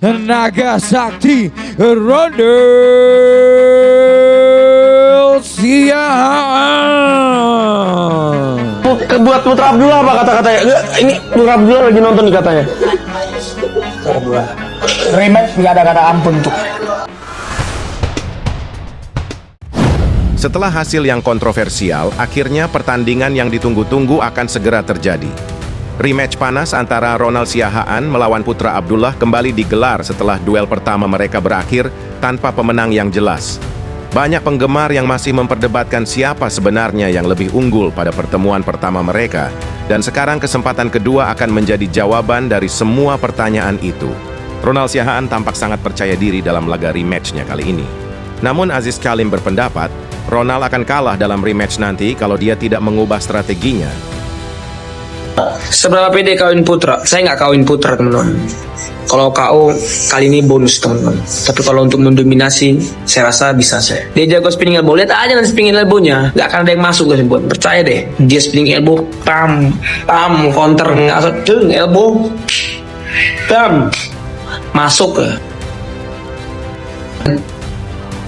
Naga Sakti Ronde Siahaan. Buat Putra Abdullah apa kata-katanya? Ini Putra Abdullah lagi nonton nih katanya. Rematch nggak ada kata ampun tuh. Setelah hasil yang kontroversial, akhirnya pertandingan yang ditunggu-tunggu akan segera terjadi. Rematch panas antara Ronald Siahaan melawan Putra Abdullah kembali digelar setelah duel pertama mereka berakhir tanpa pemenang yang jelas. Banyak penggemar yang masih memperdebatkan siapa sebenarnya yang lebih unggul pada pertemuan pertama mereka, dan sekarang kesempatan kedua akan menjadi jawaban dari semua pertanyaan itu. Ronald Siahaan tampak sangat percaya diri dalam laga rematch-nya kali ini. Namun Aziz Kalim berpendapat, Ronald akan kalah dalam rematch nanti kalau dia tidak mengubah strateginya. Seberapa pede kawin Putra? Saya nggak kawin Putra, teman-teman. Kalau KO kali ini bonus, teman-teman. Tapi kalau untuk mendominasi, saya rasa bisa saya. Dia jago spinning elbow. Lihat aja nanti spinning elbow-nya. Nggak akan ada yang masuk guys, buat percaya deh. Dia spinning elbow, tam, counter, ngasut, elbow, tam, masuk ke.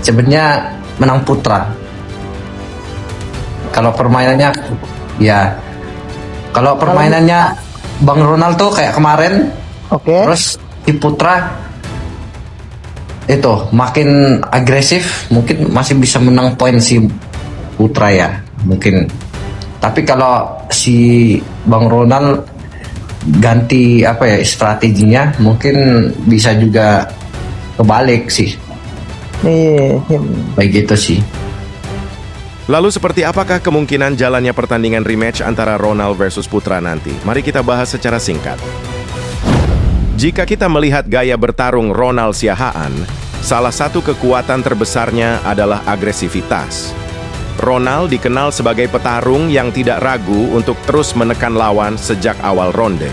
Sebenarnya menang Putra. Kalau permainannya, ya. Kalau permainannya Bang Ronald tuh kayak kemarin, terus di Putra itu makin agresif, mungkin masih bisa menang poin si Putra ya, mungkin. Tapi kalau si Bang Ronald ganti strateginya, mungkin bisa juga kebalik sih. Baik gitu sih. Lalu seperti apakah kemungkinan jalannya pertandingan rematch antara Ronald versus Putra nanti? Mari kita bahas secara singkat. Jika kita melihat gaya bertarung Ronald Siahaan, salah satu kekuatan terbesarnya adalah agresivitas. Ronald dikenal sebagai petarung yang tidak ragu untuk terus menekan lawan sejak awal ronde.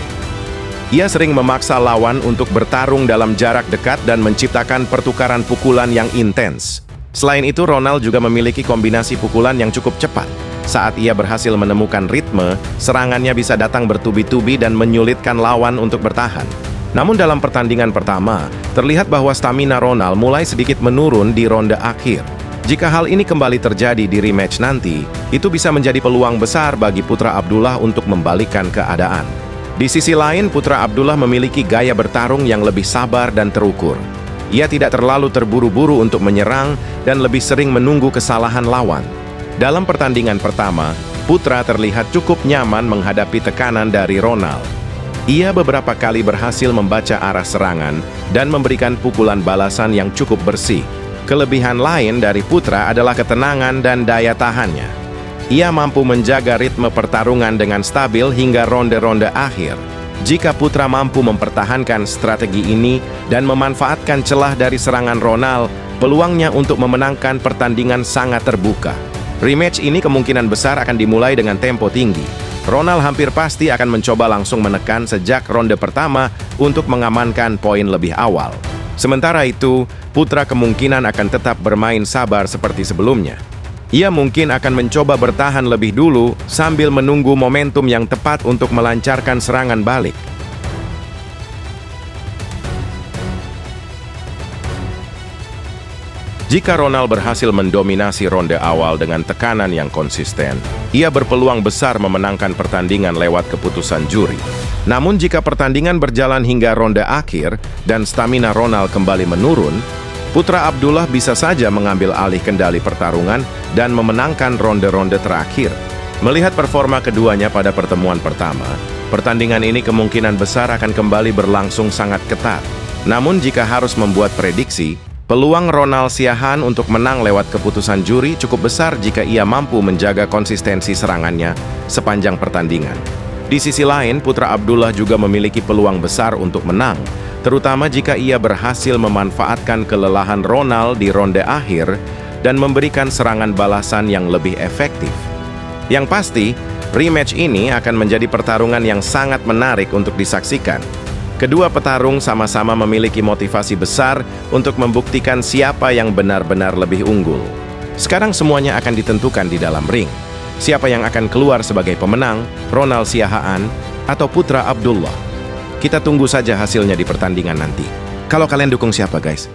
Ia sering memaksa lawan untuk bertarung dalam jarak dekat dan menciptakan pertukaran pukulan yang intens. Selain itu, Ronald juga memiliki kombinasi pukulan yang cukup cepat. Saat ia berhasil menemukan ritme, serangannya bisa datang bertubi-tubi dan menyulitkan lawan untuk bertahan. Namun dalam pertandingan pertama, terlihat bahwa stamina Ronald mulai sedikit menurun di ronde akhir. Jika hal ini kembali terjadi di rematch nanti, itu bisa menjadi peluang besar bagi Putra Abdullah untuk membalikkan keadaan. Di sisi lain, Putra Abdullah memiliki gaya bertarung yang lebih sabar dan terukur. Ia tidak terlalu terburu-buru untuk menyerang dan lebih sering menunggu kesalahan lawan. Dalam pertandingan pertama, Putra terlihat cukup nyaman menghadapi tekanan dari Ronald. Ia beberapa kali berhasil membaca arah serangan dan memberikan pukulan balasan yang cukup bersih. Kelebihan lain dari Putra adalah ketenangan dan daya tahannya. Ia mampu menjaga ritme pertarungan dengan stabil hingga ronde-ronde akhir. Jika Putra mampu mempertahankan strategi ini dan memanfaatkan celah dari serangan Ronald, peluangnya untuk memenangkan pertandingan sangat terbuka. Rematch ini kemungkinan besar akan dimulai dengan tempo tinggi. Ronald hampir pasti akan mencoba langsung menekan sejak ronde pertama untuk mengamankan poin lebih awal. Sementara itu, Putra kemungkinan akan tetap bermain sabar seperti sebelumnya. Ia mungkin akan mencoba bertahan lebih dulu sambil menunggu momentum yang tepat untuk melancarkan serangan balik. Jika Ronald berhasil mendominasi ronde awal dengan tekanan yang konsisten, ia berpeluang besar memenangkan pertandingan lewat keputusan juri. Namun jika pertandingan berjalan hingga ronde akhir dan stamina Ronald kembali menurun, Putra Abdullah bisa saja mengambil alih kendali pertarungan dan memenangkan ronde-ronde terakhir. Melihat performa keduanya pada pertemuan pertama, pertandingan ini kemungkinan besar akan kembali berlangsung sangat ketat. Namun jika harus membuat prediksi, peluang Ronald Siahaan untuk menang lewat keputusan juri cukup besar jika ia mampu menjaga konsistensi serangannya sepanjang pertandingan. Di sisi lain, Putra Abdullah juga memiliki peluang besar untuk menang, terutama jika ia berhasil memanfaatkan kelelahan Ronald di ronde akhir dan memberikan serangan balasan yang lebih efektif. Yang pasti, rematch ini akan menjadi pertarungan yang sangat menarik untuk disaksikan. Kedua petarung sama-sama memiliki motivasi besar untuk membuktikan siapa yang benar-benar lebih unggul. Sekarang semuanya akan ditentukan di dalam ring. Siapa yang akan keluar sebagai pemenang, Ronald Siahaan atau Putra Abdullah? Kita tunggu saja hasilnya di pertandingan nanti. Kalau kalian dukung siapa guys?